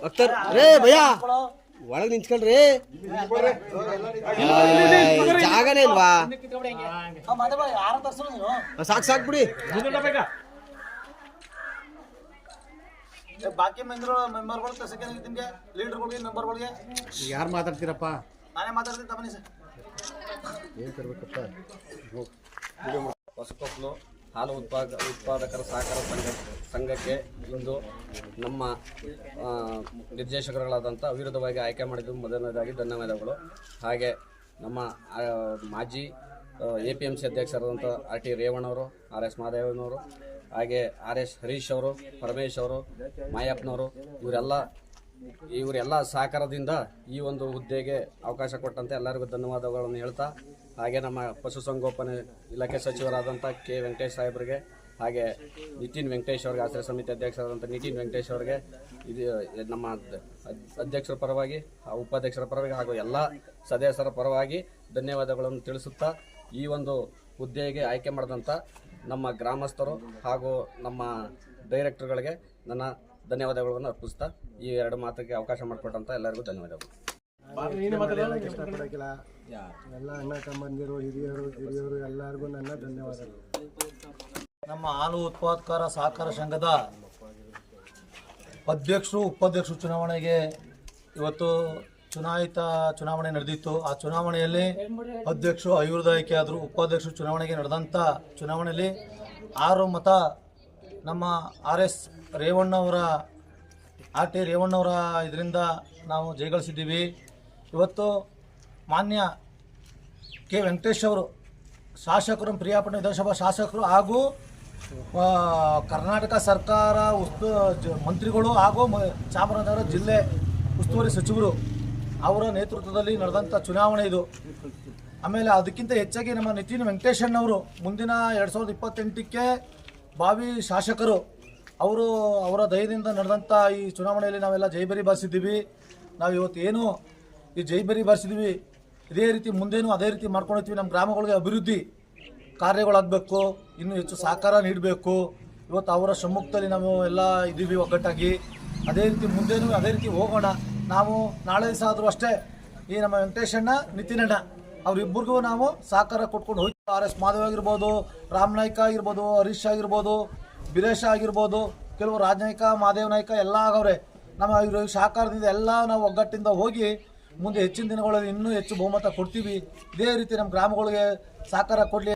ಅಖ್ತರ್ ರೇ ಭಯ್ಯ ಒಳಗೆ ನಿಂತ್ಕೊಳ್ರಿ. ಜಾಗನೇ ಇಲ್ವಾ? ಸಾಕು ಸಾಕು ಬಿಡಿ. ಬಾಕಿ ಮೆಂಬರ್ಗಳು ನಿಮ್ಗೆ ಲೀಡರ್ಗಳಿಗೆ ಮೆಂಬರ್ಗಳಿಗೆ ಯಾರು ಮಾತಾಡ್ತೀರಪ್ಪ? ನಾನೇ ಮಾತಾಡ್ತೀನಿ ತಮ್ಮನಿ ಸರ್. ಏನು ತರಬೇಕಪ್ಪ? ಹೊಸಕೊಪ್ಪಲು ಹಾಲು ಉತ್ಪಾದಕರ ಸಹಕಾರ ಸಂಘಕ್ಕೆ ಇಂದು ನಮ್ಮ ನಿರ್ದೇಶಕರುಗಳಾದಂಥ ಅವಿರೋಧವಾಗಿ ಆಯ್ಕೆ ಮಾಡಿದ್ದು ಮೊದಲನೇದಾಗಿ ಧನ್ಯವಾದಗಳು. ಹಾಗೆ ನಮ್ಮ ಮಾಜಿ APMC ಅಧ್ಯಕ್ಷರಾದಂಥ RT ರೇವಣ್ಣವರು, RS ಮಾದೇವನವರು, ಹಾಗೆ RS ಹರೀಶ್ ಅವರು, ಪರಮೇಶ್ ಅವರು, ಮಾಯಪ್ಪನವರು, ಇವರೆಲ್ಲ ಸಹಕಾರದಿಂದ ಈ ಒಂದು ಹುದ್ದೆಗೆ ಅವಕಾಶ ಕೊಟ್ಟಂತೆ ಎಲ್ಲರಿಗೂ ಧನ್ಯವಾದಗಳನ್ನು ಹೇಳ್ತಾ, ಹಾಗೆ ನಮ್ಮ ಪಶುಸಂಗೋಪನೆ ಇಲಾಖೆ ಸಚಿವರಾದಂಥ K ವೆಂಕಟೇಶ್ ಸಾಹೇಬರಿಗೆ, ಹಾಗೆ ನಿತಿನ್ ವೆಂಕಟೇಶ್ ಅವರಿಗೆ, ಆಶ್ರಯ ಸಮಿತಿ ಅಧ್ಯಕ್ಷರಾದಂಥ ನಿತಿನ್ ವೆಂಕಟೇಶ್ ಅವರಿಗೆ, ಇದು ನಮ್ಮ ಅಧ್ಯಕ್ಷರ ಪರವಾಗಿ, ಉಪಾಧ್ಯಕ್ಷರ ಪರವಾಗಿ ಹಾಗೂ ಎಲ್ಲ ಸದಸ್ಯರ ಪರವಾಗಿ ಧನ್ಯವಾದಗಳನ್ನು ತಿಳಿಸುತ್ತಾ, ಈ ಒಂದು ಹುದ್ದೆಗೆ ಆಯ್ಕೆ ಮಾಡಿದಂಥ ನಮ್ಮ ಗ್ರಾಮಸ್ಥರು ಹಾಗೂ ನಮ್ಮ ಡೈರೆಕ್ಟರ್ಗಳಿಗೆ ನನ್ನ ಧನ್ಯವಾದಗಳನ್ನು ಅರ್ಪಿಸ್ತಾ ಈ ಎರಡು ಮಾತಿಗೆ ಅವಕಾಶ ಮಾಡಿಕೊಟ್ಟಂಥ ಎಲ್ಲರಿಗೂ ಧನ್ಯವಾದಗಳು. ಇಷ್ಟಪಡೋಕ್ಕಿಲ್ಲ. ಎಲ್ಲ ಅಣ್ಣ ತಮ್ಮಂದಿರು, ಹಿರಿಯರು ಎಲ್ಲರಿಗೂ ನನ್ನ ಧನ್ಯವಾದಗಳು. ನಮ್ಮ ಹಾಲು ಉತ್ಪಾದಕರ ಸಹಕಾರ ಸಂಘದ ಅಧ್ಯಕ್ಷರು ಉಪಾಧ್ಯಕ್ಷರು ಚುನಾವಣೆಗೆ ಇವತ್ತು ಚುನಾವಣೆ ನಡೆದಿತ್ತು. ಆ ಚುನಾವಣೆಯಲ್ಲಿ ಅಧ್ಯಕ್ಷರು ಅವಿರೋಧ ಆಯ್ಕೆ ಆದರು. ಉಪಾಧ್ಯಕ್ಷರು ಚುನಾವಣೆಗೆ ನಡೆದಂಥ ಚುನಾವಣೆಯಲ್ಲಿ 6 ಮತ ನಮ್ಮ RT ರೇವಣ್ಣವರ ಇದರಿಂದ ನಾವು ಜಯಗಳಿಸಿದ್ದೀವಿ. ಇವತ್ತು ಮಾನ್ಯ K ವೆಂಕಟೇಶ್ ಅವರು ಶಾಸಕರು, ಪ್ರಿಯಾಪಟ್ಟಣ ವಿಧಾನಸಭಾ ಶಾಸಕರು ಹಾಗೂ ಕರ್ನಾಟಕ ಸರ್ಕಾರ ಮಂತ್ರಿಗಳು ಹಾಗೂ ಚಾಮರಾಜನಗರ ಜಿಲ್ಲೆ ಉಸ್ತುವಾರಿ ಸಚಿವರು ಅವರ ನೇತೃತ್ವದಲ್ಲಿ ನಡೆದಂಥ ಚುನಾವಣೆ ಇದು. ಆಮೇಲೆ ಅದಕ್ಕಿಂತ ಹೆಚ್ಚಾಗಿ ನಮ್ಮ ನಿತಿನ್ ವೆಂಕಟೇಶಣ್ಣವರು ಮುಂದಿನ 2028ಕ್ಕೆ ಭಾವಿ ಶಾಸಕರು ಅವರ ದಯದಿಂದ ನಡೆದಂಥ ಈ ಚುನಾವಣೆಯಲ್ಲಿ ನಾವೆಲ್ಲ ಜೈಬರಿ ಬಾರಿಸಿದ್ದೀವಿ. ನಾವು ಇವತ್ತು ಏನು ಈ ಜೈಬರಿ ಬಾರಿಸಿದ್ದೀವಿ, ಇದೇ ರೀತಿ ಮುಂದೇನು ಅದೇ ರೀತಿ ಮಾಡ್ಕೊಂಡಿರ್ತೀವಿ. ನಮ್ಮ ಗ್ರಾಮಗಳಿಗೆ ಅಭಿವೃದ್ಧಿ ಕಾರ್ಯಗಳಾಗಬೇಕು, ಇನ್ನೂ ಹೆಚ್ಚು ಸಹಕಾರ ನೀಡಬೇಕು. ಇವತ್ತು ಅವರ ಸಮ್ಮುಖದಲ್ಲಿ ನಾವು ಎಲ್ಲ ಇದ್ದೀವಿ ಒಗ್ಗಟ್ಟಾಗಿ. ಅದೇ ರೀತಿ ಮುಂದೇನು ಅದೇ ರೀತಿ ಹೋಗೋಣ. ನಾವು ನಾಳೆ ದಿವಸ ಆದರೂ ಅಷ್ಟೇ ಈ ನಮ್ಮ ವೆಂಕಟೇಶಣ್ಣ, ನಿತಿನಣ್ಣ ಅವರಿಬ್ಬರಿಗೂ ನಾವು ಸಹಕಾರ ಕೊಟ್ಕೊಂಡು ಹೋಗ್ತೀವಿ. RS ಮಾಧವ್ ಆಗಿರ್ಬೋದು, ರಾಮನಾಯ್ಕ ಆಗಿರ್ಬೋದು, ಹರೀಶ್ ಆಗಿರ್ಬೋದು, ಬಿರೇಶ ಆಗಿರ್ಬೋದು, ಕೆಲವು ರಾಜನಾಯ್ಕ, ಮಾದೇವ್ ನಾಯ್ಕ ಎಲ್ಲ ಆಗವ್ರೆ. ನಮ್ಮ ಇವರು ಸಹಕಾರದಿಂದ ಎಲ್ಲ ನಾವು ಒಗ್ಗಟ್ಟಿಂದ ಹೋಗಿ ಮುಂದೆ ಹೆಚ್ಚಿನ ದಿನಗಳಲ್ಲಿ ಇನ್ನೂ ಹೆಚ್ಚು ಬಹುಮತ ಕೊಡ್ತೀವಿ. ಇದೇ ರೀತಿ ನಮ್ಮ ಗ್ರಾಮಗಳಿಗೆ ಸಹಕಾರ ಕೊಡಲಿ.